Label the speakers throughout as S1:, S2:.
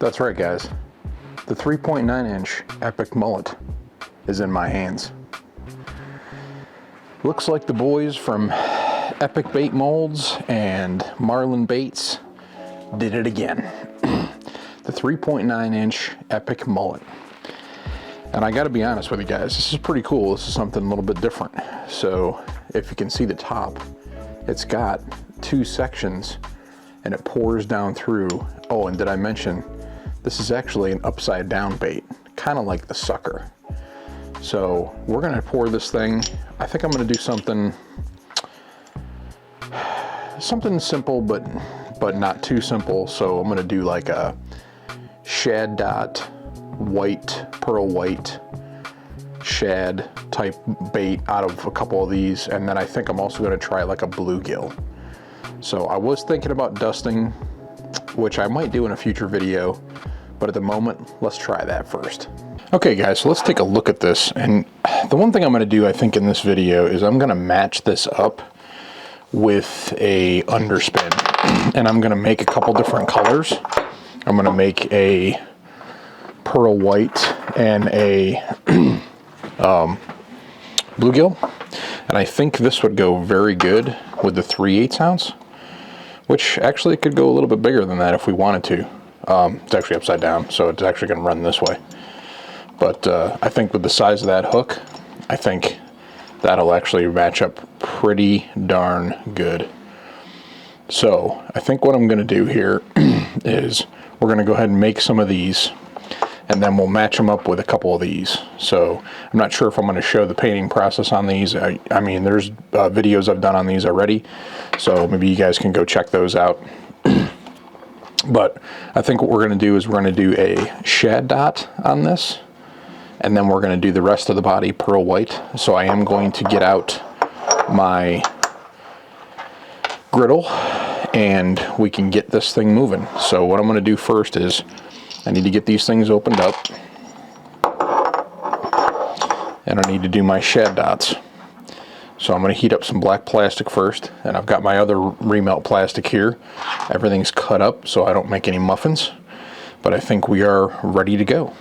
S1: That's right, guys. The 3.9 inch Epic Mullet is in my hands. Looks like the boys from Epic Bait Molds and Marling Baits did it again. The 3.9 inch Epic Mullet. And I gotta be honest with you guys, this is pretty cool. This is something a little bit different. So if you can see the top, it's got two sections and it pours down through. Oh, and did I mention, this is actually an upside down bait, kind of like the sucker. So we're gonna pour this thing. I think I'm gonna do something simple, but not too simple. So I'm gonna do like a shad-dot white, pearl white shad type bait out of a couple of these. And then I think I'm also gonna try like a bluegill. So I was thinking about dusting, which I might do in a future video, but at the moment, let's try that first. Okay guys, so let's take a look at this. And the one thing I'm gonna do, I think, in this video is I'm gonna match this up with a underspin. And I'm gonna make a couple different colors. I'm gonna make a pearl white and a bluegill. And I think this would go very good with the 3/8 ounce, which actually could go a little bit bigger than that if we wanted to. It's actually upside down, so it's actually gonna run this way. But I think with the size of that hook, I think that'll actually match up pretty darn good. So I think what I'm gonna do here is we're gonna go ahead and make some of these, and then we'll match them up with a couple of these. So I'm not sure if I'm gonna show the painting process on these. I mean, there's videos I've done on these already, so maybe you guys can go check those out. But I think what we're gonna do is we're gonna do a shad-dot on this, and then we're gonna do the rest of the body pearl white. So I am going to get out my griddle and we can get this thing moving. So what I'm gonna do first is I need to get these things opened up, and I need to do my shad dots. So I'm gonna heat up some black plastic first, and I've got my other remelt plastic here. Everything's cut up so I don't make any muffins, but I think we are ready to go.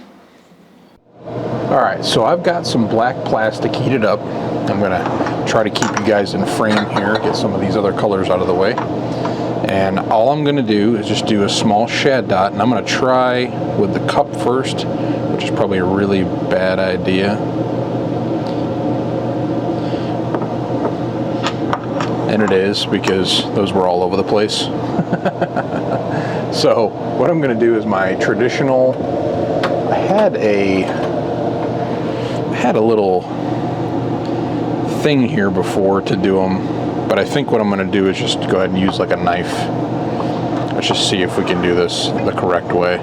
S1: All right, so I've got some black plastic heated up. I'm gonna try to keep you guys in frame here, get some of these other colors out of the way. And all I'm gonna do is just do a small shad dot, and I'm gonna try with the cup first, which is probably a really bad idea. And it is, because those were all over the place. So what I'm gonna do is my traditional, I had a little thing here before to do them, but I think what I'm going to do is just go ahead and use like a knife. Let's just see if we can do this the correct way.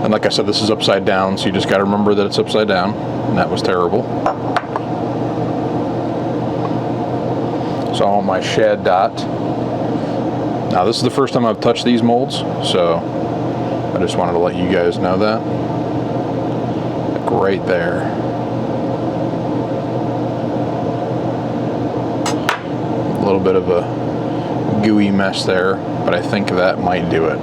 S1: And like I said, this is upside down, so you just got to remember that it's upside down, and that was terrible. So I want my shad dot. Now this is the first time I've touched these molds, so I just wanted to let you guys know that. Like right there. A little bit of a gooey mess there, but I think that might do it.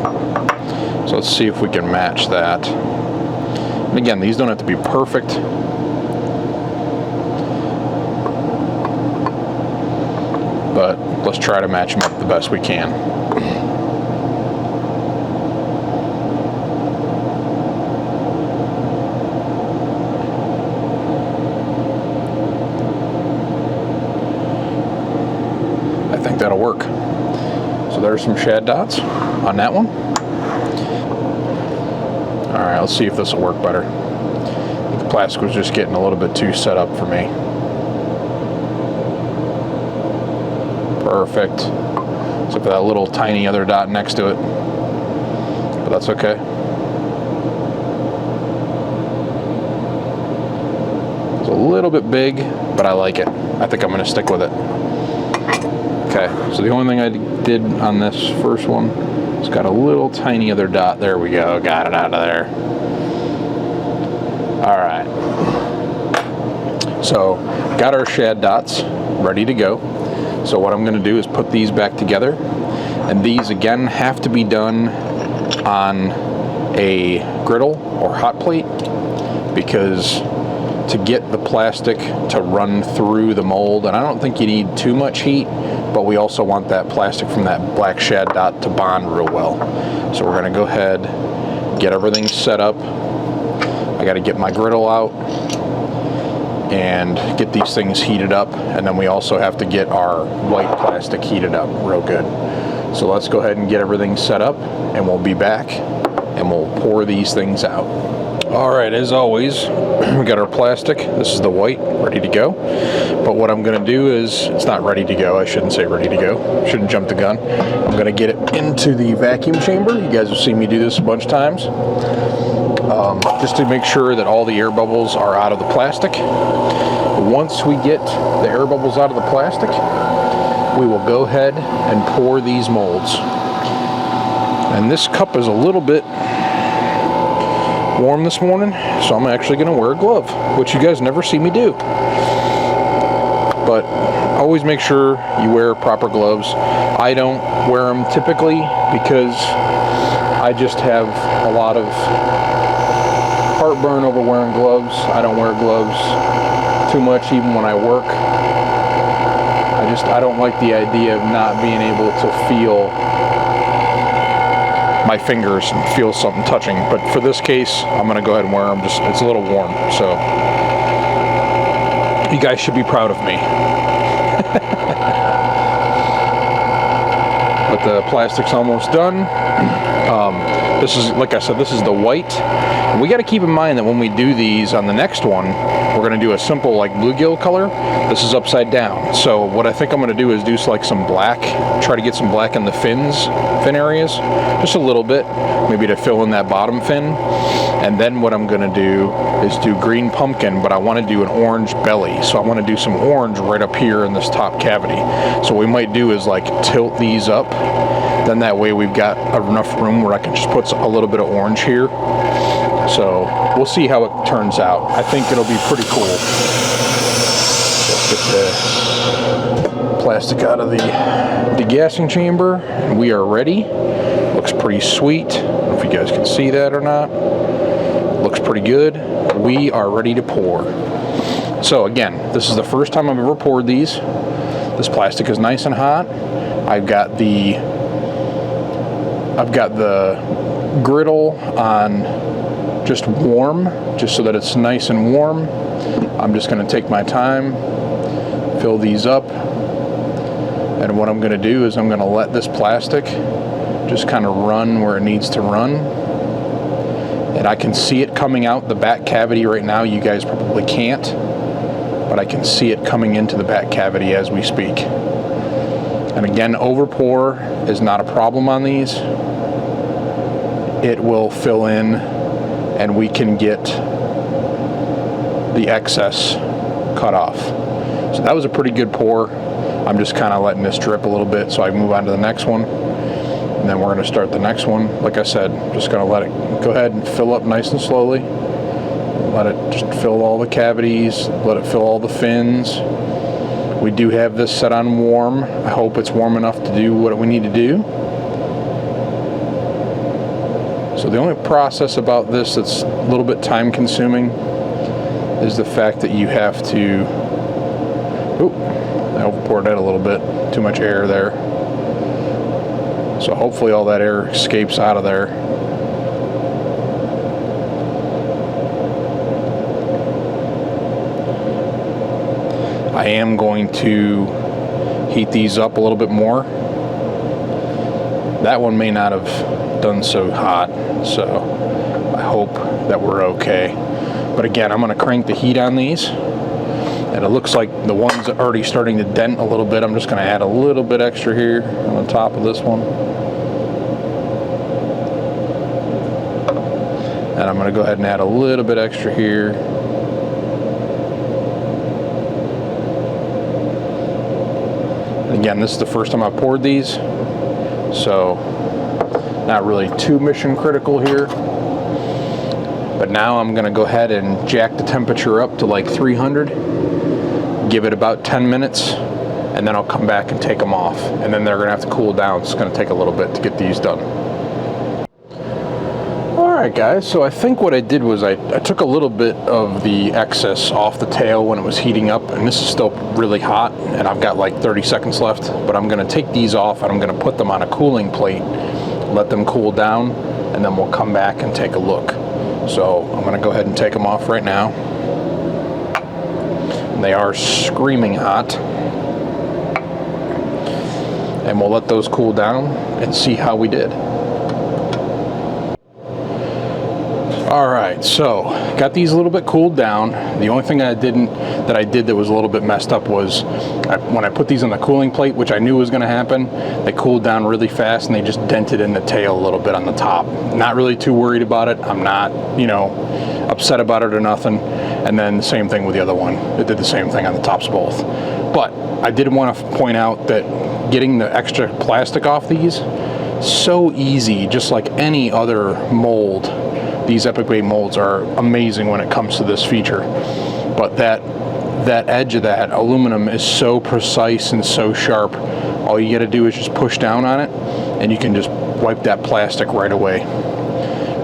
S1: So let's see if we can match that. And again, these don't have to be perfect. But let's try to match them up the best we can. I think that'll work. So there's some shad dots on that one. All right, let's see if this will work better. The plastic was just getting a little bit too set up for me. Perfect. Except for that little tiny other dot next to it. But that's okay. It's a little bit big, but I like it. I think I'm going to stick with it. Okay, so the only thing I did on this first one, it's got a little tiny other dot. There we go. Got it out of there. All right. So got our shad dots ready to go. So what I'm going to do is put these back together, And these again have to be done on a griddle or hot plate, because to get the plastic to run through the mold, and I don't think you need too much heat, but we also want that plastic from that black shad-dot to bond real well. So we're going to go ahead, get everything set up. I got to get my griddle out and get these things heated up, and then we also have to get our white plastic heated up real good. So let's go ahead and get everything set up, and we'll be back and we'll pour these things out. Alright, as always, we got our plastic. This is the white, ready to go. But what I'm going to do is, it's not ready to go, I shouldn't say ready to go. Shouldn't jump the gun. I'm going to get it into the vacuum chamber. You guys have seen me do this a bunch of times. Just to make sure that all the air bubbles are out of the plastic. Once we get the air bubbles out of the plastic, we will go ahead and pour these molds. And this cup is a little bit warm this morning, so I'm actually going to wear a glove, which you guys never see me do. But always make sure you wear proper gloves. I don't wear them typically because I just have a lot of heartburn over wearing gloves. I don't wear gloves too much even when I work. I don't like the idea of not being able to feel my fingers and feel something touching, but for this case I'm gonna go ahead and wear them. Just, it's a little warm, so you guys should be proud of me. But the plastic's almost done. This is, like I said, this is the white. And we got to keep in mind that when we do these on the next one, we're going to do a simple like bluegill color. This is upside down. So what I think I'm going to do is do like some black, try to get some black in the fin areas, just a little bit, maybe to fill in that bottom fin. And then what I'm going to do is do green pumpkin, but I want to do an orange belly. So I want to do some orange right up here in this top cavity. So what we might do is like tilt these up. Then that way we've got enough room where I can just put a little bit of orange here. So we'll see how it turns out. I think it'll be pretty cool. Let's get the plastic out of the degassing chamber. We are ready. Looks pretty sweet. I don't know if you guys can see that or not. Looks pretty good. We are ready to pour. So again, this is the first time I've ever poured these. This plastic is nice and hot. I've got the griddle on just warm, just so that it's nice and warm. I'm just going to take my time, fill these up, and what I'm going to do is I'm going to let this plastic just kind of run where it needs to run. And I can see it coming out the back cavity right now. You guys probably can't, but I can see it coming into the back cavity as we speak. And again, over pour is not a problem on these. It will fill in and we can get the excess cut off. So that was a pretty good pour. I'm just kind of letting this drip a little bit so I can move on to the next one. And then we're going to start the next one. Like I said, just going to let it go ahead and fill up nice and slowly. Let it just fill all the cavities, let it fill all the fins. We do have this set on warm. I hope it's warm enough to do what we need to do. So the only process about this that's a little bit time consuming is the fact that you have to, oop, I overpoured that a little bit, too much air there. So hopefully all that air escapes out of there. I am going to heat these up a little bit more. That one may not have done so hot, so I hope that we're okay. But again, I'm going to crank the heat on these, and it looks like the ones are already starting to dent a little bit. I'm just going to add a little bit extra here on the top of this one, and I'm going to go ahead and add a little bit extra here. Again, this is the first time I poured these, so not really too mission critical here. But now I'm going to go ahead and jack the temperature up to like 300, give it about 10 minutes, and then I'll come back and take them off, and then they're gonna have to cool down. It's gonna take a little bit to get these done. Alright guys, so I think what I did was I took a little bit of the excess off the tail when it was heating up, and this is still really hot, and I've got like 30 seconds left, but I'm gonna take these off and I'm gonna put them on a cooling plate, let them cool down, and then we'll come back and take a look. So I'm gonna go ahead and take them off right now. They are screaming hot. And we'll let those cool down and see how we did. Alright, so got these a little bit cooled down. The only thing that I did that was a little bit messed up was when I put these on the cooling plate, which I knew was going to happen, they cooled down really fast and they just dented in the tail a little bit on the top. Not really too worried about it. I'm not, you know, upset about it or nothing. And then the same thing with the other one. It did the same thing on the tops both. But I did want to point out that getting the extra plastic off these, so easy, just like any other mold. These Epic Bait molds are amazing when it comes to this feature. But that edge of that aluminum is so precise and so sharp. All you got to do is just push down on it and you can just wipe that plastic right away.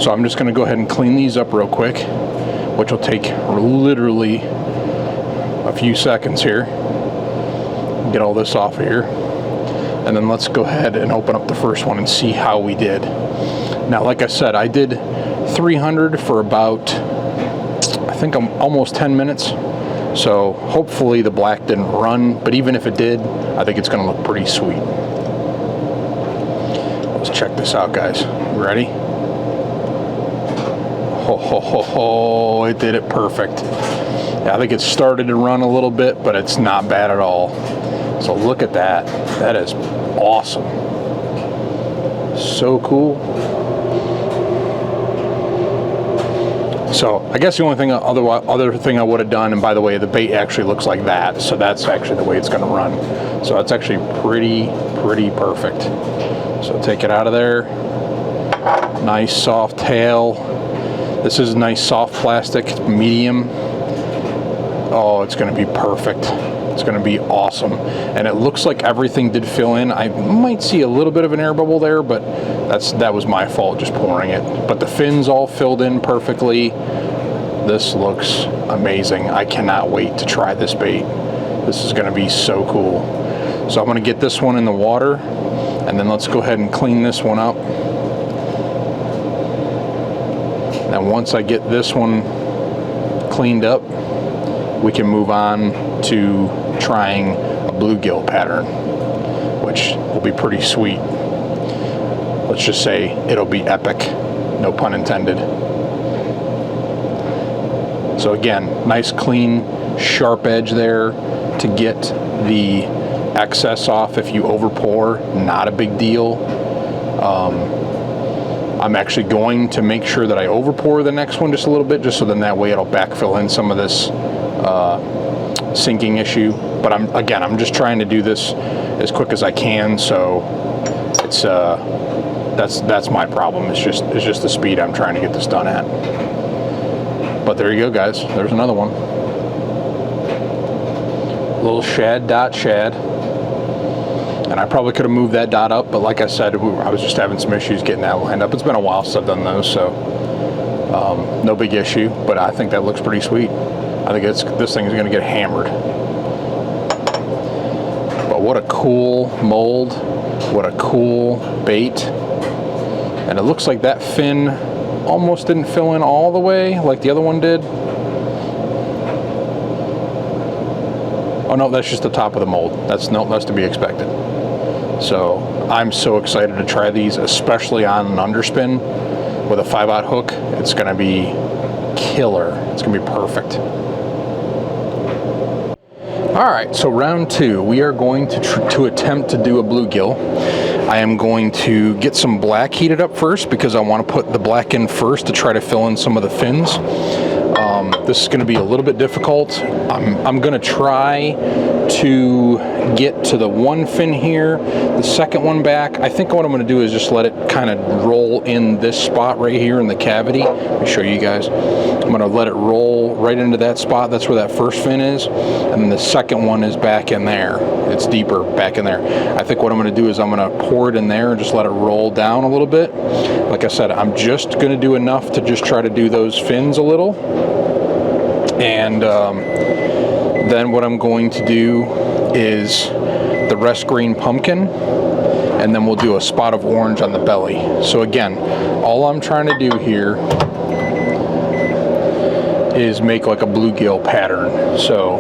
S1: So I'm just going to go ahead and clean these up real quick, which will take literally a few seconds here. Get all this off of here. And then let's go ahead and open up the first one and see how we did. Now, like I said, I did 300 for about, I think almost 10 minutes. So hopefully the black didn't run, but even if it did, I think it's going to look pretty sweet. Let's check this out, guys. Ready? Ho, ho, ho, ho, it did it perfect. Yeah, I think it started to run a little bit, but it's not bad at all. So look at that. That is awesome. So cool. So I guess the only thing, other thing I would have done, and by the way, the bait actually looks like that, so that's actually the way it's going to run. So that's actually pretty perfect. So take it out of there. Nice soft tail. This is nice soft plastic, it's medium. Oh, it's going to be perfect. It's going to be awesome. And it looks like everything did fill in. I might see a little bit of an air bubble there, but that was my fault just pouring it. But the fins all filled in perfectly. This looks amazing. I cannot wait to try this bait. This is going to be so cool. So I'm going to get this one in the water, and then let's go ahead and clean this one up. Now once I get this one cleaned up, we can move on to trying a bluegill pattern, which will be pretty sweet. Let's just say it'll be epic, no pun intended. So again, nice clean sharp edge there to get the excess off. If you over pour, not a big deal. I'm actually going to make sure that I over pour the next one just a little bit, just so then that way it'll backfill in some of this sinking issue. But I'm just trying to do this as quick as I can, so it's that's my problem. It's just the speed I'm trying to get this done at. But there you go, guys. There's another one. Little shad-dot shad. And I probably could have moved that dot up, but like I said, I was just having some issues getting that lined up. It's been a while since I've done those, so no big issue. But I think that looks pretty sweet. I think this thing is going to get hammered. But what a cool mold. What a cool bait. And it looks like that fin almost didn't fill in all the way like the other one did. Oh no, that's just the top of the mold. That's to be expected. So I'm so excited to try these, especially on an underspin with a 5/0 hook. It's going to be killer. It's going to be perfect. All right, so round two, we are going to attempt to do a bluegill. I am going to get some black heated up first because I want to put the black in first to try to fill in some of the fins. This is going to be a little bit difficult. I'm going to try to get to the one fin here, the second one back. I think what I'm going to do is just let it kind of roll in this spot right here in the cavity. Let me show you guys. I'm going to let it roll right into that spot. That's where that first fin is. And then the second one is back in there. It's deeper back in there. I think what I'm going to do is I'm going to pour it in there and just let it roll down a little bit. Like I said, I'm just going to do enough to just try to do those fins a little. And then what I'm going to do is the rest green pumpkin, and then we'll do a spot of orange on the belly. So again, all I'm trying to do here is make like a bluegill pattern. So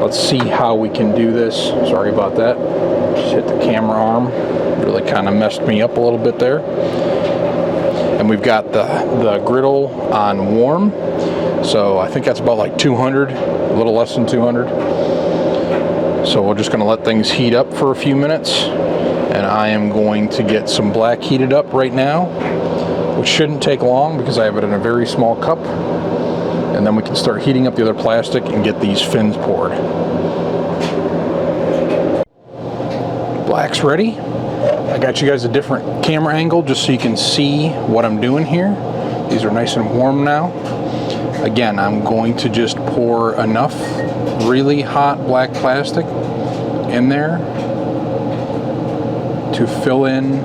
S1: let's see how we can do this. Sorry about that. Just hit the camera arm. Really kind of messed me up a little bit there. And we've got the griddle on warm. So I think that's about like 200, a little less than 200. So we're just going to let things heat up for a few minutes. And I am going to get some black heated up right now, which shouldn't take long because I have it in a very small cup. And then we can start heating up the other plastic and get these fins poured. Black's ready. I got you guys a different camera angle just so you can see what I'm doing here. These are nice and warm now. Again, I'm going to just pour enough really hot black plastic in there to fill in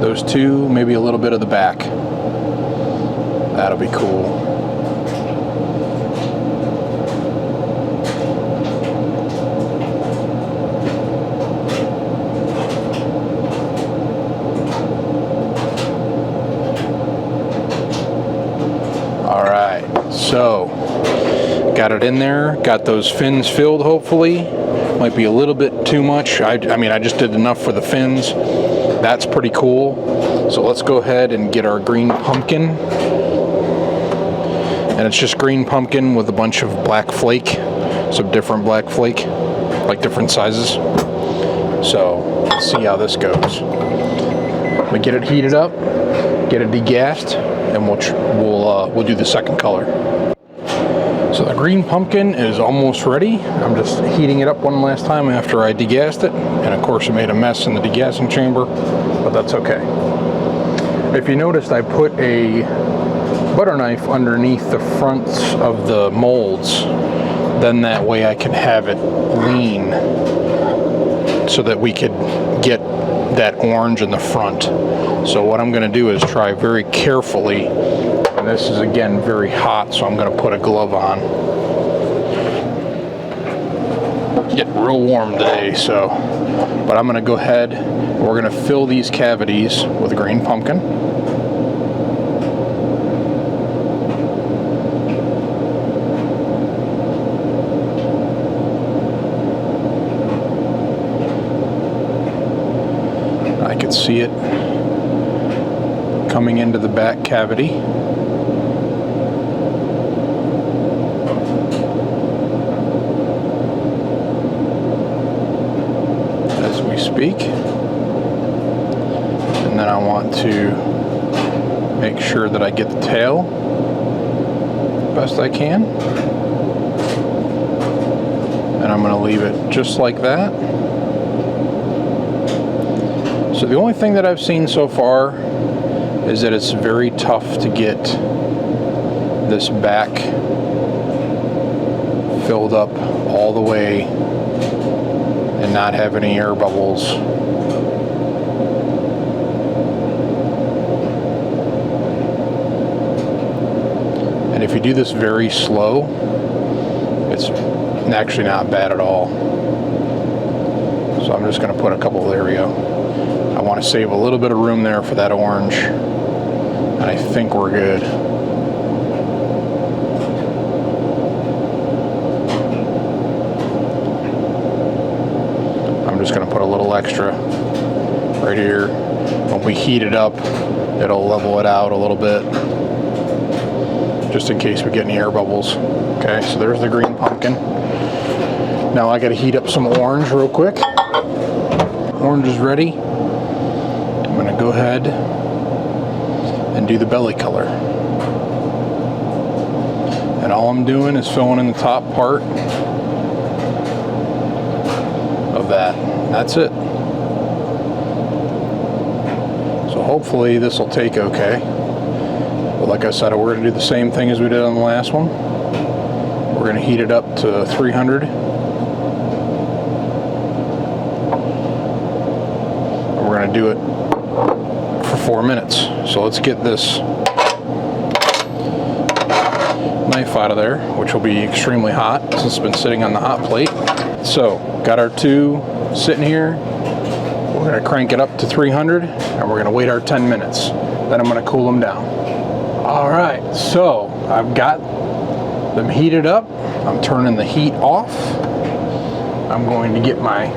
S1: those two, maybe a little bit of the back. That'll be cool. So, got it in there, got those fins filled hopefully. Might be a little bit too much. I mean, I just did enough for the fins. That's pretty cool. So let's go ahead and get our green pumpkin. And it's just green pumpkin with a bunch of black flake. Some different black flake, like different sizes. So, let's see how this goes. We get it heated up, get it degassed, and we'll do the second color. So the green pumpkin is almost ready. I'm just heating it up one last time after I degassed it. And of course it made a mess in the degassing chamber, but that's okay. If you noticed, I put a butter knife underneath the fronts of the molds. Then that way I can have it lean so that we could get that orange in the front. So what I'm going to do is try very carefully. And this is again very hot, so I'm going to put a glove on. Getting real warm today, so. But I'm going to go ahead, we're going to fill these cavities with green pumpkin. I can see it coming into the back cavity. As we speak. And then I want to make sure that I get the tail best I can. And I'm going to leave it just like that. So the only thing that I've seen so far is that it's very tough to get this back filled up all the way and not have any air bubbles. And if you do this very slow, it's actually not bad at all. So I'm just going to put a couple, there we go. I want to save a little bit of room there for that orange. And I think we're good. I'm just going to put a little extra right here. When we heat it up, it'll level it out a little bit, just in case we get any air bubbles. Okay, so there's the green pumpkin. Now I got to heat up some orange real quick. Orange is ready. I'm going to go ahead and do the belly color. And all I'm doing is filling in the top part of that. That's it. So hopefully this will take okay. But like I said, we're going to do the same thing as we did on the last one. We're going to heat it up to 300. And we're going to do it for 4 minutes. So let's get this knife out of there, which will be extremely hot since it's been sitting on the hot plate. So got our two sitting here. We're going to crank it up to 300 and we're going to wait our 10 minutes. Then I'm going to cool them down. All right, so I've got them heated up. I'm turning the heat off. I'm going to get my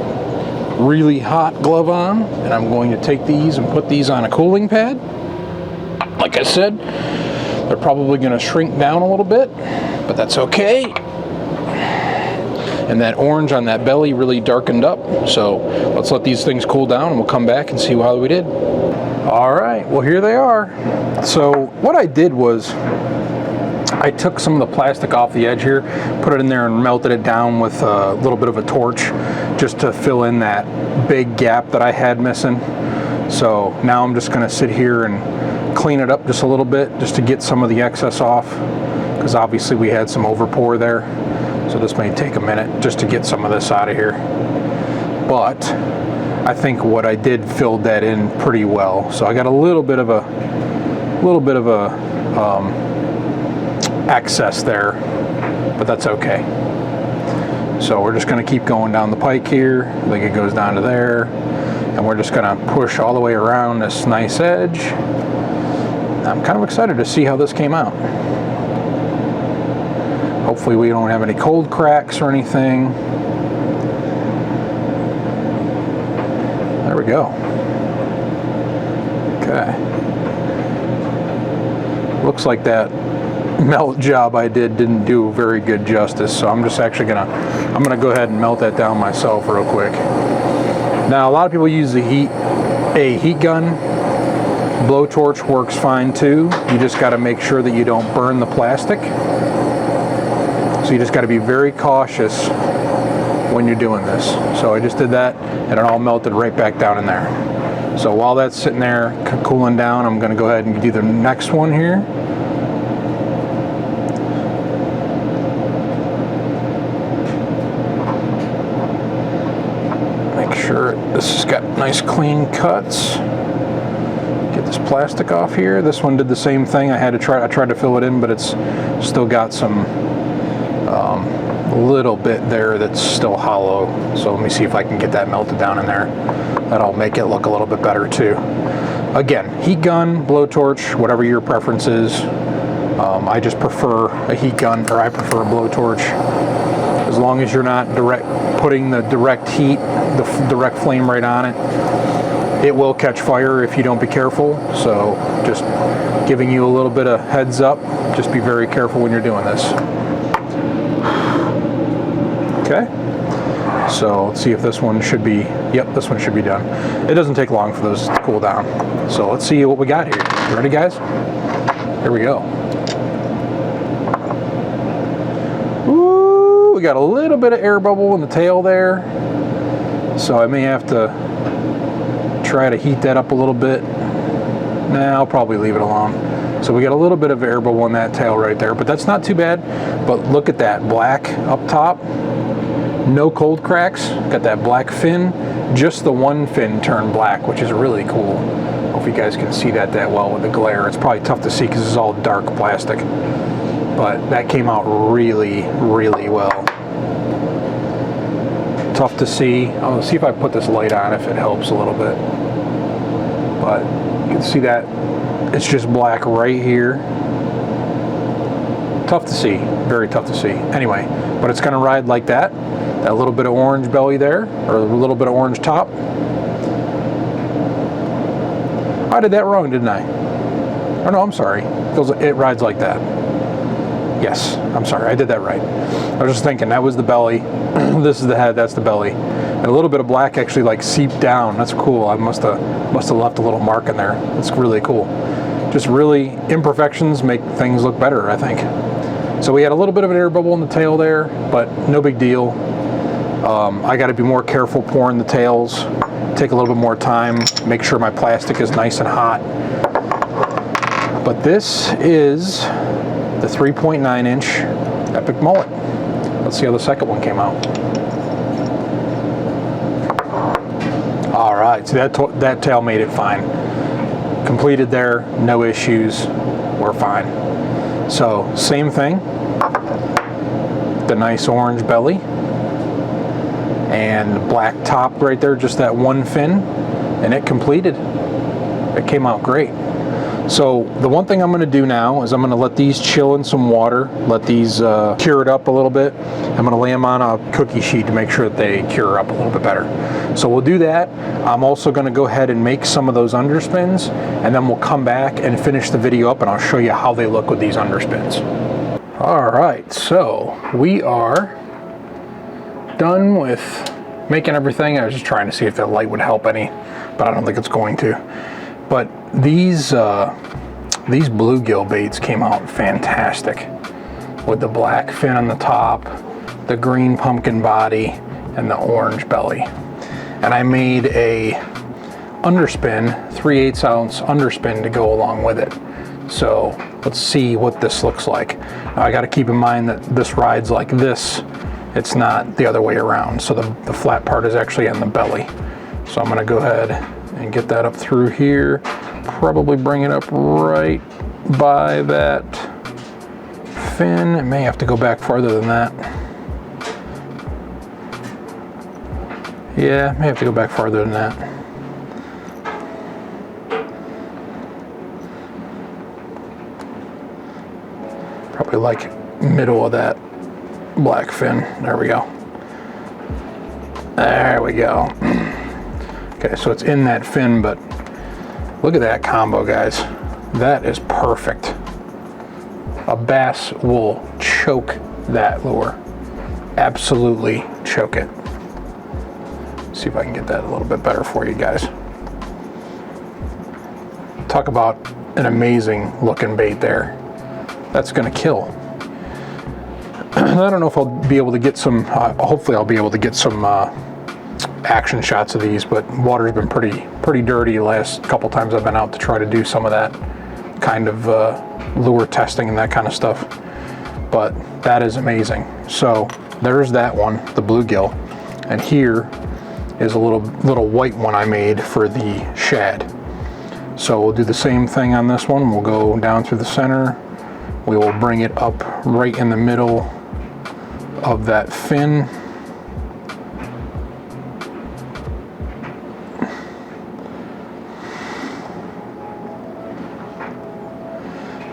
S1: really hot glove on and I'm going to take these and put these on a cooling pad. Like I said, they're probably going to shrink down a little bit, but that's okay. And that orange on that belly really darkened up. So let's let these things cool down and we'll come back and see how we did. All right, well here they are. So what I did was I took some of the plastic off the edge here, put it in there and melted it down with a little bit of a torch just to fill in that big gap that I had missing. So now I'm just gonna sit here and clean it up just a little bit just to get some of the excess off, because obviously we had some overpour there. So this may take a minute just to get some of this out of here. But I think what I did filled that in pretty well. So I got a little bit of a excess there, but that's okay. So we're just going to keep going down the pike here. I think it goes down to there, and we're just going to push all the way around this nice edge. I'm kind of excited to see how this came out. Hopefully we don't have any cold cracks or anything. There we go. Okay. Looks like that melt job I didn't do very good justice, so I'm just actually I'm gonna go ahead and melt that down myself real quick. Now a lot of people use a heat gun. Blowtorch works fine too. You just got to make sure that you don't burn the plastic. So you just got to be very cautious when you're doing this. So I just did that and it all melted right back down in there. So while that's sitting there cooling down, I'm going to go ahead and do the next one here. Make sure this has got nice clean cuts. Get this plastic off here. This one did the same thing. I tried to fill it in, but it's still got some little bit there that's still hollow. So let me see if I can get that melted down in there. That'll make it look a little bit better too. Again, heat gun, blowtorch, whatever your preference is. I just prefer a heat gun, or I prefer a blowtorch. As long as you're not putting the direct heat, the direct flame right on it. It will catch fire if you don't be careful. So just giving you a little bit of heads up. Just be very careful when you're doing this. Okay, so let's see if this one should be, yep, this one should be done. It doesn't take long for those to cool down. So let's see what we got here. You ready, guys? Here we go. Ooh, we got a little bit of air bubble in the tail there. So I may have to try to heat that up a little bit. Nah, I'll probably leave it alone. So we got a little bit of air bubble in that tail right there, but that's not too bad. But look at that black up top. No cold cracks. Got that black fin. Just the one fin turned black, which is really cool. I don't know if you guys can see that well with the glare. It's probably tough to see because it's all dark plastic. But that came out really, really well. Tough to see. I'll see if I put this light on if it helps a little bit. But you can see that it's just black right here. Tough to see, very tough to see. Anyway, but it's gonna ride like that. That little bit of orange belly there, or a little bit of orange top. I did that wrong, didn't I? Oh no, I'm sorry. It rides like that. Yes, I'm sorry, I did that right. I was just thinking that was the belly. This is the head, that's the belly. And a little bit of black actually like seeped down. That's cool. I must have left a little mark in there. That's really cool. Just really imperfections make things look better, I think. So we had a little bit of an air bubble in the tail there, but no big deal. I got to be more careful pouring the tails, take a little bit more time, make sure my plastic is nice and hot. But this is the 3.9 inch Epic Mullet. Let's see how the second one came out. All right, so that tail made it fine. Completed there, no issues, we're fine. So same thing, the nice orange belly and black top right there, just that one fin, and it completed. It came out great. So the one thing I'm going to do now is I'm going to let these chill in some water, let these cure it up a little bit. I'm going to lay them on a cookie sheet to make sure that they cure up a little bit better. So we'll do that. I'm also going to go ahead and make some of those underspins, and then we'll come back and finish the video up, and I'll show you how they look with these underspins. All right, so we are done with making everything. I was just trying to see if that light would help any, but I don't think it's going to. But these bluegill baits came out fantastic with the black fin on the top, the green pumpkin body, and the orange belly. And I made a underspin, 3/8 ounce underspin to go along with it. So let's see what this looks like. Now I got to keep in mind that this rides like this. It's not the other way around. So the flat part is actually on the belly. So I'm going to go ahead and get that up through here, probably bring it up right by that fin. It may have to go back farther than that. Yeah, may have to go back farther than that. Probably like middle of that black fin. There we go. There we go. Okay, so it's in that fin, but look at that combo, guys. That is perfect. A bass will choke that lure. Absolutely choke it. See if I can get that a little bit better for you guys. Talk about an amazing looking bait there. That's gonna kill. I don't know if I'll be able to get some, hopefully I'll be able to get some action shots of these, but water's been pretty dirty the last couple times I've been out to try to do some of that kind of lure testing and that kind of stuff. But that is amazing. So there's that one, the bluegill, and here is a little white one I made for the shad. So we'll do the same thing on this one. We'll go down through the center. We will bring it up right in the middle of that fin.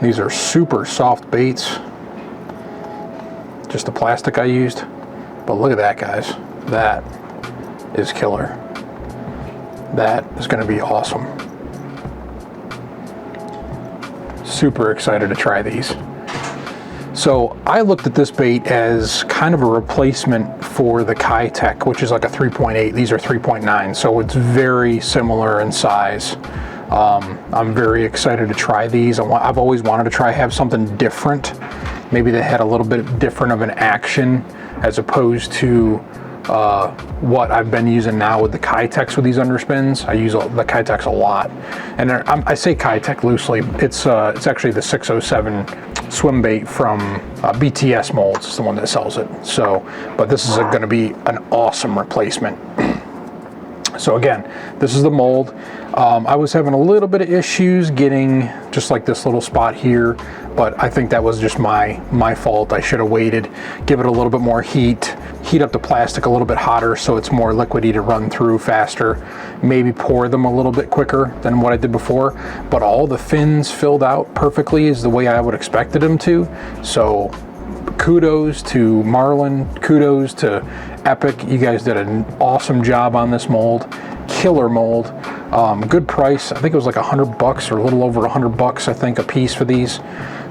S1: These are super soft baits. Just the plastic I used. But look at that, guys. That is killer. That is going to be awesome. Super excited to try these. So I looked at this bait as kind of a replacement for the Kitech, which is like a 3.8. These are 3.9, so it's very similar in size. I'm very excited to try these. I've always wanted to have something different. Maybe they had a little bit different of an action as opposed to what I've been using now with the Kitechs with these underspins. I use the Kitechs a lot, and I say Kitech loosely. It's actually the 607 swim bait from BTS Molds is the one that sells it. So, but this is going to be an awesome replacement. So again, this is the mold. I was having a little bit of issues getting just like this little spot here, but I think that was just my fault. I should have waited, give it a little bit more heat up the plastic a little bit hotter so it's more liquidy to run through faster, maybe pour them a little bit quicker than what I did before, but all the fins filled out perfectly is the way I would expected them to. So kudos to Marling, kudos to Epic. You guys did an awesome job on this mold. Killer mold. Good price. I think it was like $100 or a little over $100, I think, a piece for these.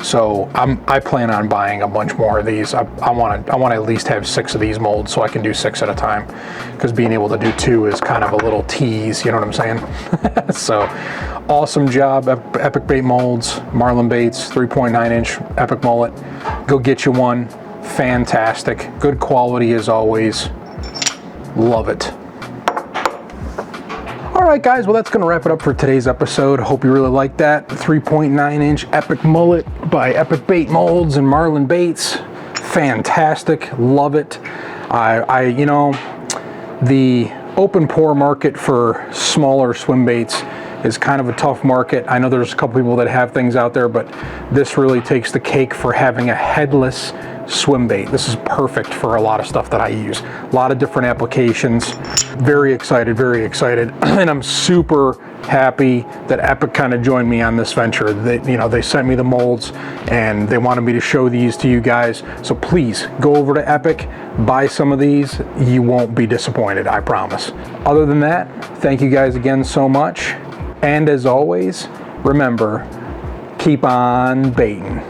S1: So I plan on buying a bunch more of these. I want to at least have 6 of these molds so I can do 6 at a time, because being able to do 2 is kind of a little tease, you know what I'm saying? So awesome job, Epic Bait Molds, Marlin Baits, 3.9 inch Epic Mullet. Go get you one. Fantastic, good quality as always. Love it. Alright guys, well that's going to wrap it up for today's episode. Hope you really liked that. 3.9 inch Epic Mullet by Epic Bait Molds and Marlin Baits. Fantastic, love it. You know, the open pour market for smaller swim baits is kind of a tough market. I know there's a couple people that have things out there, but this really takes the cake for having a headless swim bait. This is perfect for a lot of stuff that I use. A lot of different applications. Very excited, and I'm super happy that Epic kind of joined me on this venture. They sent me the molds and they wanted me to show these to you guys. So please go over to Epic, buy some of these. You won't be disappointed, I promise. Other than that, thank you guys again so much. And as always, remember, keep on baiting.